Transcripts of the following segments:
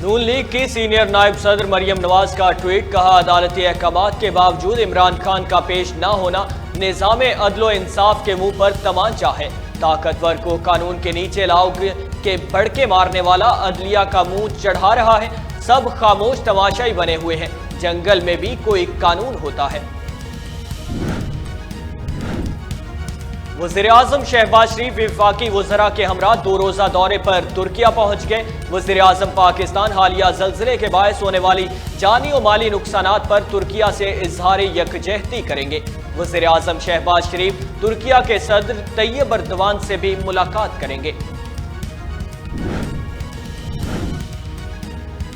नून league की senior नायब सदर मरियम नवाज का ट्वीट, कहा अदालती अहकामात के बावजूद इमरान खान का पेश न होना निज़ामे अदलो इंसाफ के मुंह पर तमांचा है। ताकतवर को कानून के नीचे लाओ के भड़के मारने वाला अदलिया का मुंह चढ़ा रहा है। सब खामोश तमाशाई बने हुए हैं। जंगल में भी कोई कानून होता है। वज़ीर-ए-आज़म शहबाज शरीफ वफाकी वज़रा के हमरा 2 रोज़ा दौरे पर तुर्किया पहुंच गए। वज़ीर-ए-आज़म पाकिस्तान हालिया ज़लज़ले के बायस होने वाली जानी और माली नुकसानात पर तुर्किया से इजहार यकजहती करेंगे। वज़ीर-ए-आज़म शहबाज शरीफ तुर्किया के सदर तैयब एर्दोगान से भी मुलाकात करेंगे।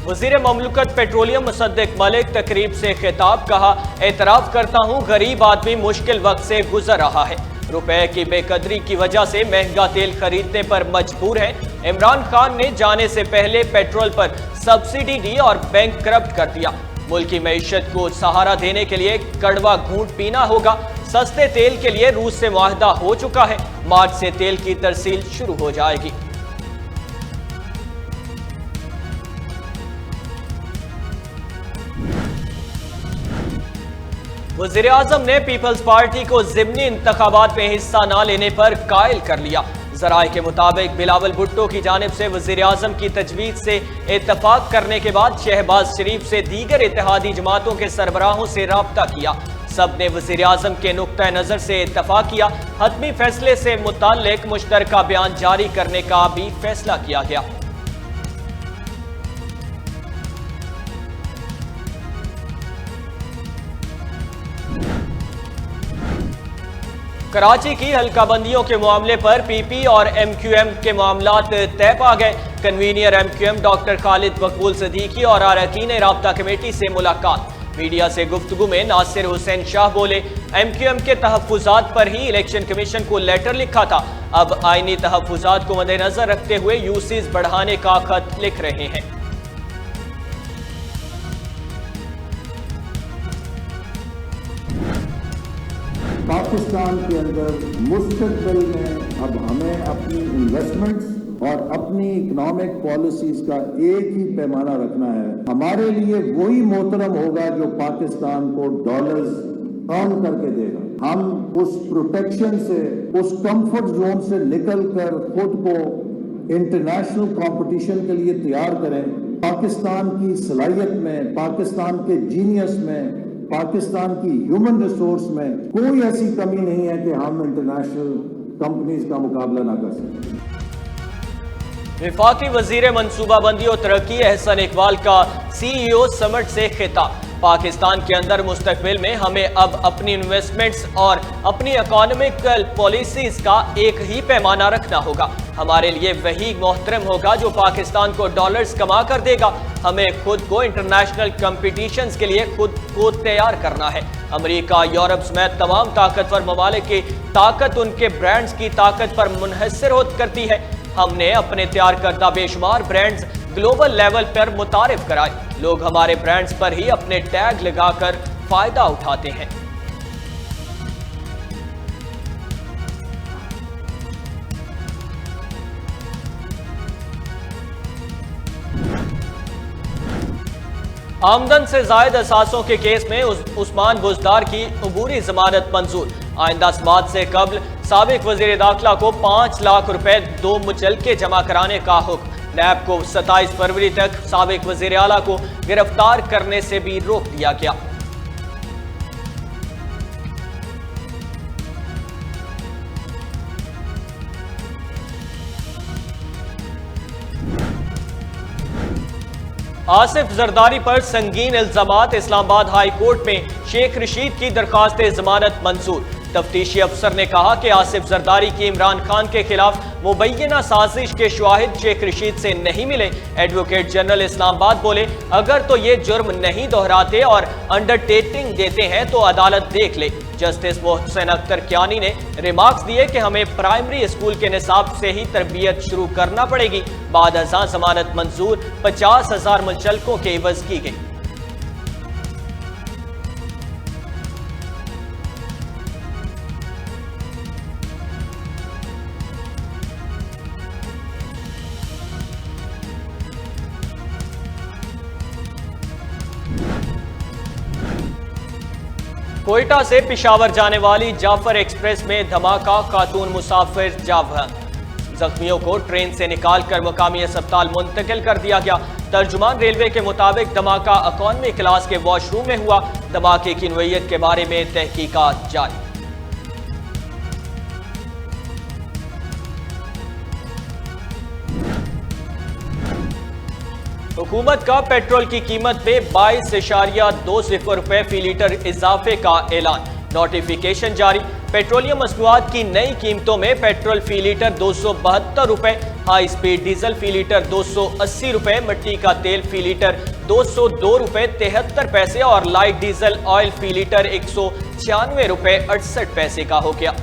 वज़ीर ममलकत पेट्रोलियम मुसद्दिक मलिक तकरीब से खिताब, कहा एतराफ़ करता हूँ गरीब आदमी मुश्किल वक्त से गुजर रहा है। रुपए की बेकदरी की वजह से महंगा तेल खरीदने पर मजबूर है। इमरान खान ने जाने से पहले पेट्रोल पर सब्सिडी दी और बैंक करप्ट कर दिया। मुल्क की मईशत को सहारा देने के लिए कड़वा घूंट पीना होगा। सस्ते तेल के लिए रूस से मुआहदा हो चुका है। मार्च से तेल की तरसील शुरू हो जाएगी। वज़ीर-ए-आज़म ने पीपल्स पार्टी को ज़िमनी इंतखाबात में हिस्सा न लेने पर कायल कर लिया। ज़राए के मुताबिक बिलावल भुट्टो की जानिब से वज़ीर-ए-आज़म की तजवीज़ से इत्तफाक करने के बाद शहबाज शरीफ से दीगर इत्तेहादी जमातों के सरबराहों से राब्ता किया। सब ने वज़ीर-ए-आज़म के नुक्ता नज़र से इत्तफाक किया। हतमी फैसले से मुताल्लिक मुश्तरका बयान जारी करने का भी फैसला किया गया। कराची की हल्काबंदियों के मामले पर पीपी और एमक्यूएम के मामलात तय पा गए। कन्वीनियर एमक्यूएम डॉक्टर खालिद मकबूल सिद्दीकी और अरकान राब्ता कमेटी से मुलाकात। मीडिया से गुफ्तगू में नासिर हुसैन शाह बोले, एमक्यूएम के तहफ्फुजात पर ही इलेक्शन कमीशन को लेटर लिखा था। अब आईनी तहफ्फुजात को मद्देनजर रखते हुए यूसीज बढ़ाने का खत लिख रहे हैं। पाकिस्तान के अंदर मुस्तकबिल में अब हमें अपनी इन्वेस्टमेंट्स और अपनी इकोनॉमिक पॉलिसीज का एक ही पैमाना रखना है। हमारे लिए वही मोहतरम होगा जो पाकिस्तान को डॉलर्स अर्न करके देगा। हम उस प्रोटेक्शन से, उस कंफर्ट जोन से निकलकर खुद को इंटरनेशनल कंपटीशन के लिए तैयार करें। पाकिस्तान की सलाहियत में, पाकिस्तान के जीनियस में, पाकिस्तान की ह्यूमन रिसोर्स में कोई ऐसी कमी नहीं है कि हम इंटरनेशनल कंपनीज का मुकाबला ना कर सकें। वफाकी वजीर मनसूबाबंदी और तरक्की एहसन इकबाल का CEO समिट से खिताब। पाकिस्तान के अंदर मुस्तकबिल में हमें अब अपनी इन्वेस्टमेंट्स और अपनी इकोनॉमिकल पॉलिसीज का एक ही पैमाना रखना होगा। हमारे लिए वही मोहतरम होगा जो पाकिस्तान को डॉलर्स कमा कर देगा। हमें खुद को इंटरनेशनल कंपटीशंस के लिए खुद को तैयार करना है। अमेरिका, यूरोप समेत तमाम ताकतवर ममालिक की ताकत उनके ब्रांड्स की ताकत पर मुनहसर करती है। हमने अपने तैयार करदा बेशुमार ब्रांड्स ग्लोबल लेवल पर मुतारिफ कराए। लोग हमारे ब्रांड्स पर ही अपने टैग लगाकर फायदा उठाते हैं। आमदन से जायद असासों के केस में उस्मान बुजदार की अबूरी जमानत मंजूर। आइंदा समात से कबल साबिक वजीर दाखिला को 5 लाख रुपए 2 मुचलके जमा कराने का हुक्म। नैब को 27 फरवरी तक साबिक वजीर आला को गिरफ्तार करने से भी रोक दिया गया। आसिफ जरदारी पर संगीन इल्जामात। इस्लामाबाद हाई कोर्ट में शेख रशीद की दरखास्त जमानत मंजूर। तफ्तीशी अफसर ने कहा कि आसिफ जरदारी की इमरान खान के खिलाफ मुबैना साजिश के शवाहिद शेख रशीद से नहीं मिले। एडवोकेट जनरल इस्लामाबाद बोले, अगर तो ये जुर्म नहीं दोहराते और अंडरटेकिंग देते हैं तो अदालत देख ले। जस्टिस मोहसिन अख्तर कियानी ने रिमार्क्स दिए कि हमें प्राइमरी स्कूल के निसाब से ही तरबियत शुरू करना पड़ेगी। बाद अज़ां जमानत मंजूर। 50,000 मुंचलकों के इवज की गई। कोयटा से पिशावर जाने वाली जाफर एक्सप्रेस में धमाका, खातून मुसाफिर जावह। जख्मियों को ट्रेन से निकालकर मुकामी अस्पताल मुंतकिल कर दिया गया। तर्जुमान रेलवे के मुताबिक धमाका इकॉनमी क्लास के वॉशरूम में हुआ। धमाके की नोयत के बारे में तहकीकात जारी। हुकूमत का पेट्रोल की कीमत में 22.20 रुपए फी लीटर इजाफे का ऐलान। नोटिफिकेशन जारी। पेट्रोलियम मसनूआत की नई कीमतों में पेट्रोल फी लीटर 272 रुपए, हाई स्पीड डीजल फी लीटर 280 रुपए, मिट्टी का तेल फी लीटर 202 रुपए 73 पैसे और लाइट डीजल ऑयल फी लीटर 196 रुपए 68 पैसे का हो गया।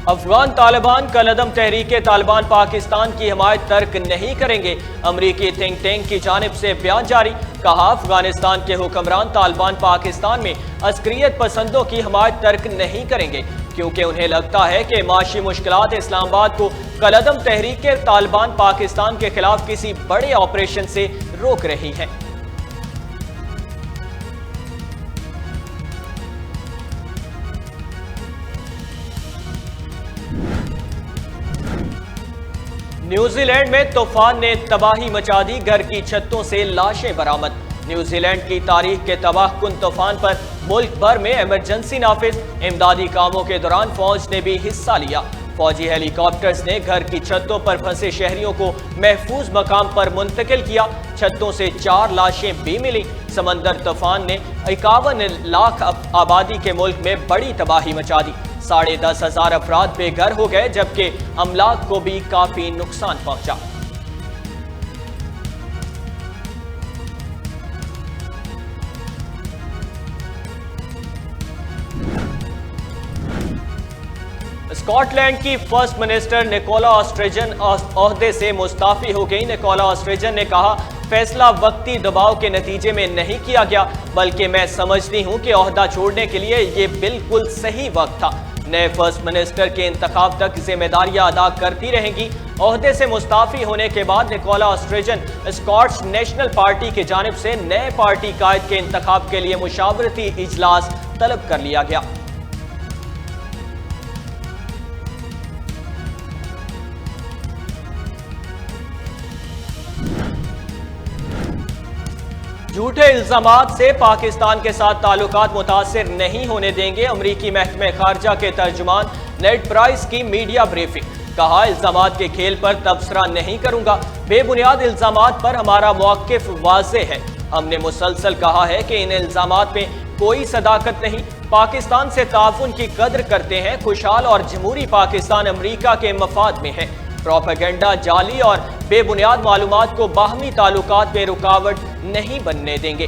अफगान तालिबान कलअदम तहरीक तालिबान पाकिस्तान की हिमायत तर्क नहीं करेंगे। अमरीकी थिंक टैंक की जानिब से बयान जारी। कहा, अफगानिस्तान के हुक्मरान तालिबान पाकिस्तान में अस्करियत पसंदों की हिमायत तर्क नहीं करेंगे, क्योंकि उन्हें लगता है कि माशी मुश्किलात इस्लामाबाद को कलअदम तहरीक तालिबान पाकिस्तान के खिलाफ किसी बड़े ऑपरेशन से रोक रही है। न्यूजीलैंड में तूफान ने तबाही मचा दी। घर की छतों से लाशें बरामद। न्यूजीलैंड की तारीख के तबाहकुन तूफान पर मुल्क भर में इमरजेंसी नाफिज। इमदादी कामों के दौरान फौज ने भी हिस्सा लिया। फौजी हेलीकॉप्टर्स ने घर की छतों पर फंसे शहरियों को महफूज मकाम पर मुंतकिल किया। छतों से 4 लाशें भी मिली। समंदर तूफान ने 51 लाख आबादी के मुल्क में बड़ी तबाही मचा दी। 10,500 अफराद बेघर हो गए, जबकि अमलाक को भी काफी नुकसान पहुंचा। स्कॉटलैंड की फर्स्ट मिनिस्टर निकोला स्टर्जन ओहदे से मुस्ताफी हो गई। निकोला स्टर्जन ने कहा, फैसला वक्ती दबाव के नतीजे में नहीं किया गया, बल्कि मैं समझती हूं कि ओहदा छोड़ने के लिए ये बिल्कुल सही वक्त था। नए फर्स्ट मिनिस्टर के इंतखाब तक जिम्मेदारियां अदा करती रहेंगी। ओहदे से मुस्ताफी होने के बाद Nicola Sturgeon Scots National Party की जानिब से नए पार्टी कायद के इंतखाब के लिए मुशावरती इजलास तलब कर लिया गया। झूठे इल्जामात से पाकिस्तान के साथ ताल्लुकात मुतासिर नहीं होने देंगे। अमरीकी महकमे खारजा के तर्जुमान नेड प्राइस की मीडिया ब्रीफिंग। कहा, इल्जामात के खेल पर तबसरा नहीं करूंगा। बेबुनियाद इल्जामात पर हमारा मौक़िफ़ वाज़े है। हमने मुसलसल कहा है कि इन इल्जामात में कोई सदाकत नहीं। पाकिस्तान से ताउन की कदर करते हैं। खुशहाल और जमहूरी पाकिस्तान अमरीका के मफाद में है। प्रोपेगेंडा, जाली और बेबुनियाद मालूमात को बाहमी ताल्लुकात में रुकावट नहीं बनने देंगे।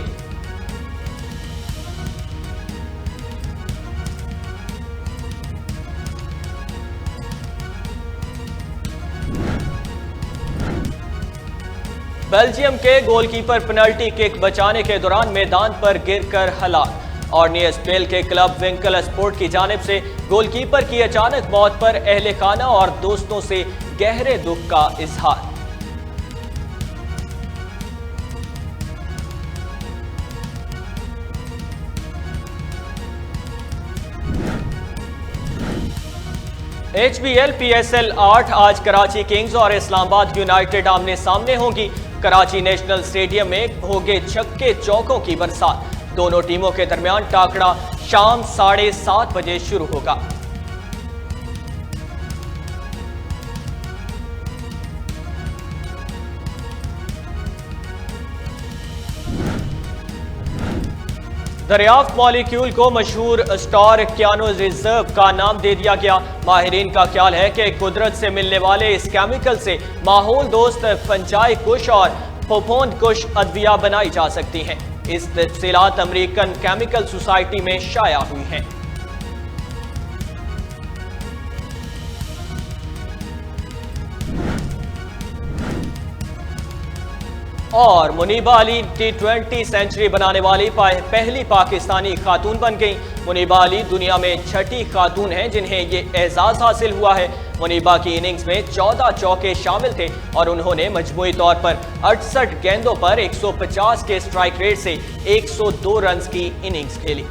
बेल्जियम के गोलकीपर पेनल्टी किक बचाने के दौरान मैदान पर गिरकर हलाक। और नीएस्पेल के क्लब विंकल स्पोर्ट की जानिब से गोलकीपर की अचानक मौत पर अहले खाना और दोस्तों से गहरे दुख का इजहार। HBL PSL 8 आज कराची किंग्स और इस्लामाबाद यूनाइटेड आमने सामने होंगी। कराची नेशनल स्टेडियम में होंगे छक्के चौकों की बरसात। दोनों टीमों के दरमियान टाकरा शाम 7:30 बजे शुरू होगा। दरियाफ्त मॉलिक्यूल को मशहूर स्टार क्यानो रिजर्व का नाम दे दिया गया। माहिरीन का ख्याल है कि कुदरत से मिलने वाले इस केमिकल से माहौल दोस्त फंजाई कुश और फफूंद कुश अद्विया बनाई जा सकती हैं। इस तफसीलात अमेरिकन केमिकल सोसाइटी में शाया हुई हैं। और मुनीबा अली T20 सेंचुरी बनाने वाली पहली पाकिस्तानी खातून बन गई। मुनीबा अली दुनिया में छठी खातून हैं जिन्हें ये एजाज हासिल हुआ है। मुनीबा की इनिंग्स में 14 चौके शामिल थे और उन्होंने मजमूई तौर पर 68 गेंदों पर 150 के स्ट्राइक रेट से 102 रन की इनिंग्स खेली।